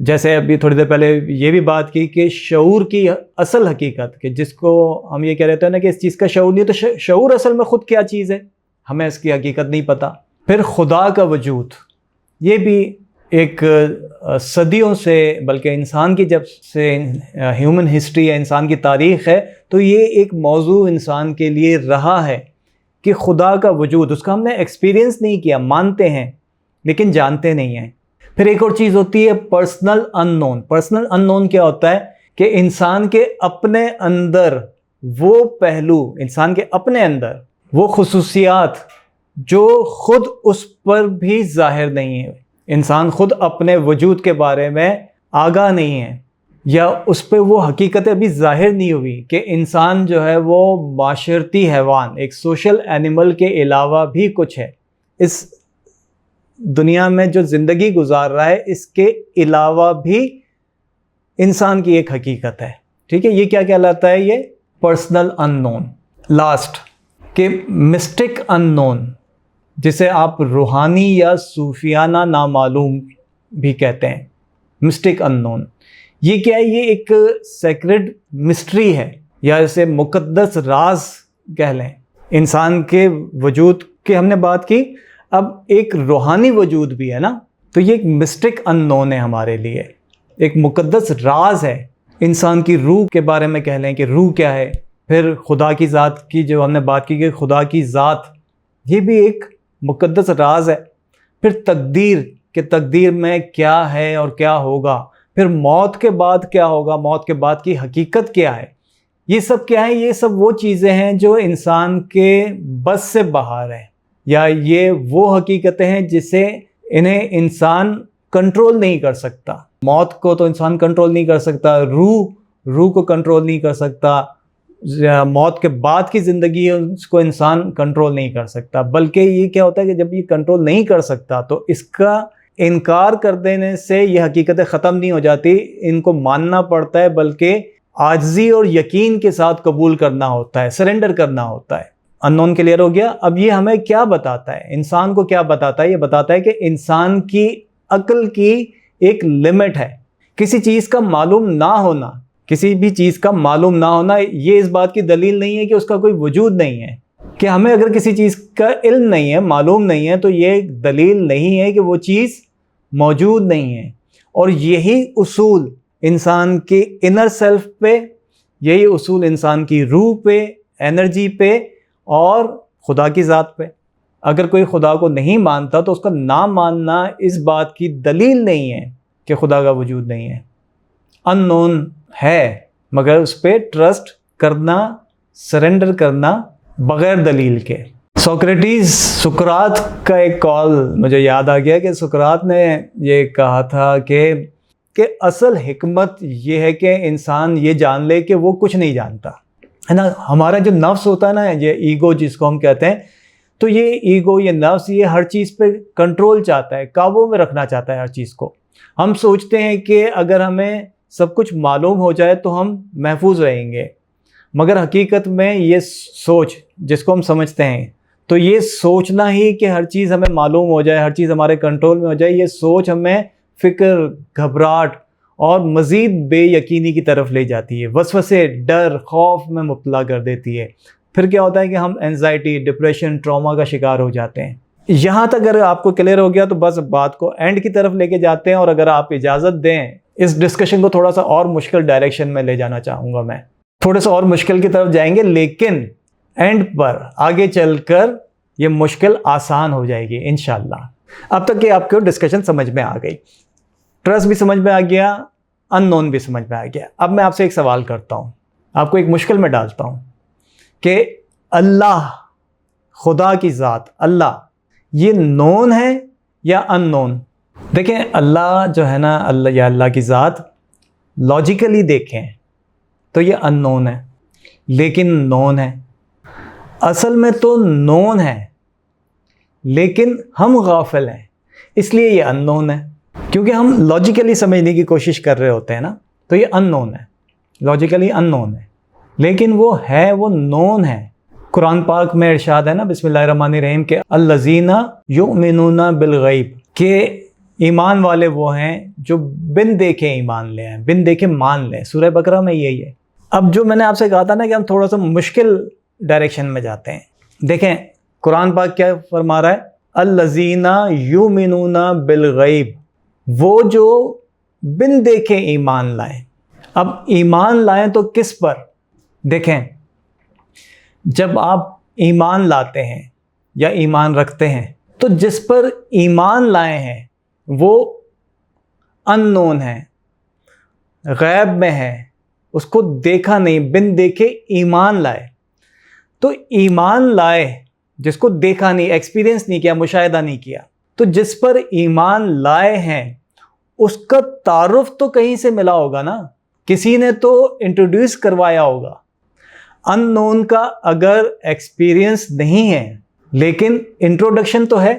جیسے ابھی تھوڑی دیر پہلے یہ بھی بات کی کہ شعور کی اصل حقیقت، کہ جس کو ہم یہ کہہ رہے ہیں نا کہ اس چیز کا شعور نہیں، تو شعور اصل میں خود کیا چیز ہے ہمیں اس کی حقیقت نہیں پتہ۔ پھر خدا کا وجود، یہ بھی ایک صدیوں سے، بلکہ انسان کی جب سے ہیومن ہسٹری ہے، انسان کی تاریخ ہے، تو یہ ایک موضوع انسان کے لیے رہا ہے کہ خدا کا وجود، اس کا ہم نے ایکسپیرینس نہیں کیا، مانتے ہیں لیکن جانتے نہیں ہیں۔ پھر ایک اور چیز ہوتی ہے پرسنل ان نون۔ پرسنل ان نون کیا ہوتا ہے کہ انسان کے اپنے اندر وہ پہلو، انسان کے اپنے اندر وہ خصوصیات جو خود اس پر بھی ظاہر نہیں ہے، انسان خود اپنے وجود کے بارے میں آگاہ نہیں ہے، یا اس پہ وہ حقیقت ابھی ظاہر نہیں ہوئی کہ انسان جو ہے وہ معاشرتی حیوان، ایک سوشل اینیمل کے علاوہ بھی کچھ ہے، اس دنیا میں جو زندگی گزار رہا ہے اس کے علاوہ بھی انسان کی ایک حقیقت ہے۔ ٹھیک ہے، یہ کیا کہلاتا ہے؟ یہ پرسنل ان نون۔ لاسٹ کہ مسٹک ان نون، جسے آپ روحانی یا صوفیانہ نامعلوم بھی کہتے ہیں، مسٹک ان نون، یہ کیا ہے؟ یہ ایک سیکرڈ مسٹری ہے، یا اسے مقدس راز کہہ لیں۔ انسان کے وجود کی ہم نے بات کی، اب ایک روحانی وجود بھی ہے نا، تو یہ ایک مسٹک ان نون ہے ہمارے لیے، ایک مقدس راز ہے۔ انسان کی روح کے بارے میں کہہ لیں کہ روح کیا ہے، پھر خدا کی ذات کی جو ہم نے بات کی کہ خدا کی ذات، یہ بھی ایک مقدس راز ہے۔ پھر تقدیر، کہ تقدیر میں کیا ہے اور کیا ہوگا، پھر موت کے بعد کیا ہوگا، موت کے بعد کی حقیقت کیا ہے، یہ سب کیا ہے؟ یہ سب وہ چیزیں ہیں جو انسان کے بس سے باہر ہیں، یا یہ وہ حقیقتیں ہیں جسے انہیں انسان کنٹرول نہیں کر سکتا۔ موت کو تو انسان کنٹرول نہیں کر سکتا، روح کو کنٹرول نہیں کر سکتا، موت کے بعد کی زندگی ہے اس کو انسان کنٹرول نہیں کر سکتا۔ بلکہ یہ کیا ہوتا ہے کہ جب یہ کنٹرول نہیں کر سکتا تو اس کا انکار کر دینے سے یہ حقیقتیں ختم نہیں ہو جاتی، ان کو ماننا پڑتا ہے، بلکہ عاجزی اور یقین کے ساتھ قبول کرنا ہوتا ہے، سرنڈر کرنا ہوتا ہے۔ ان نون کلیئر ہو گیا؟ اب یہ ہمیں کیا بتاتا ہے، انسان کو کیا بتاتا ہے؟ یہ بتاتا ہے کہ انسان کی عقل کی ایک لمٹ ہے۔ کسی چیز کا معلوم نہ ہونا، کسی بھی چیز کا معلوم نہ ہونا، یہ اس بات کی دلیل نہیں ہے کہ اس کا کوئی وجود نہیں ہے۔ کہ ہمیں اگر کسی چیز کا علم نہیں ہے، معلوم نہیں ہے، تو یہ دلیل نہیں ہے کہ وہ چیز موجود نہیں ہے۔ اور یہی اصول انسان کے انر سیلف پہ، یہی اصول انسان کی روح پہ، انرجی پہ اور خدا کی ذات پہ۔ اگر کوئی خدا کو نہیں مانتا تو اس کا نہ ماننا اس بات کی دلیل نہیں ہے کہ خدا کا وجود نہیں ہے۔ ان نون ہے، مگر اس پہ ٹرسٹ کرنا، سرنڈر کرنا بغیر دلیل کے۔ سقراط کا ایک کال مجھے یاد آ گیا کہ سقراط نے یہ کہا تھا کہ اصل حکمت یہ ہے کہ انسان یہ جان لے کہ وہ کچھ نہیں جانتا، ہے نا۔ ہمارا جو نفس ہوتا ہے نا، یہ ایگو جس کو ہم کہتے ہیں، تو یہ ایگو، یہ نفس، یہ ہر چیز پہ کنٹرول چاہتا ہے، قابو میں رکھنا چاہتا ہے ہر چیز کو۔ ہم سوچتے ہیں کہ اگر ہمیں سب کچھ معلوم ہو جائے تو ہم محفوظ رہیں گے، مگر حقیقت میں یہ سوچ جس کو ہم سمجھتے ہیں، تو یہ سوچنا ہی کہ ہر چیز ہمیں معلوم ہو جائے، ہر چیز ہمارے کنٹرول میں ہو جائے، یہ سوچ ہمیں فکر، گھبراہٹ اور مزید بے یقینی کی طرف لے جاتی ہے، وسوسے، ڈر، خوف میں مبتلا کر دیتی ہے۔ پھر کیا ہوتا ہے کہ ہم اینزائٹی، ڈپریشن، ٹراما کا شکار ہو جاتے ہیں۔ یہاں تک اگر آپ کو کلیئر ہو گیا تو بس بات کو اینڈ کی طرف لے کے جاتے ہیں، اور اگر آپ اجازت دیں اس ڈسکشن کو تھوڑا سا اور مشکل ڈائریکشن میں لے جانا چاہوں گا، میں تھوڑے سا اور مشکل کی طرف جائیں گے، لیکن اینڈ پر آگے چل کر یہ مشکل آسان ہو جائے گی انشاءاللہ۔ اب تک کہ آپ کو ڈسکشن سمجھ میں آ گئی، ٹرسٹ بھی سمجھ میں آ گیا، ان نون بھی سمجھ میں آ گیا۔ اب میں آپ سے ایک سوال کرتا ہوں، آپ کو ایک مشکل میں ڈالتا ہوں کہ اللہ، خدا کی ذات، اللہ، یہ نون ہے یا ان نون؟ دیکھیں اللہ جو ہے نا، اللہ یا اللہ کی ذات، لاجیکلی دیکھیں تو یہ ان نون ہے، لیکن نون ہے۔ اصل میں تو نون ہے، لیکن ہم غافل ہیں، اس لیے یہ ان نون ہے، کیونکہ ہم لاجیکلی سمجھنے کی کوشش کر رہے ہوتے ہیں نا، تو یہ ان نون ہے، لاجیکلی ان نون ہے، لیکن وہ ہے، وہ نون ہے۔ قرآن پاک میں ارشاد ہے نا، بسم اللہ الرحمن الرحیم، کہ الذین یؤمنون بالغیب، کہ ایمان والے وہ ہیں جو بن دیکھے ایمان لے ہیں، بن دیکھے مان لیں. سورہ بقرہ میں یہی ہے. اب جو میں نے آپ سے کہا تھا نا کہ ہم تھوڑا سا مشکل ڈائریکشن میں جاتے ہیں. دیکھیں قرآن پاک کیا فرما رہا ہے، الذین یؤمنون بالغیب، وہ جو بن دیکھے ایمان لائیں. اب ایمان لائیں تو کس پر؟ دیکھیں جب آپ ایمان لاتے ہیں یا ایمان رکھتے ہیں تو جس پر ایمان لائے ہیں وہ ان نون ہے، غیب میں ہے، اس کو دیکھا نہیں، بن دیکھے ایمان لائے. تو ایمان لائے جس کو دیکھا نہیں، ایکسپیرینس نہیں کیا، مشاہدہ نہیں کیا، تو جس پر ایمان لائے ہیں اس کا تعارف تو کہیں سے ملا ہوگا نا، کسی نے تو انٹروڈیوس کروایا ہوگا. ان نون کا اگر ایکسپیرینس نہیں ہے لیکن انٹروڈکشن تو ہے.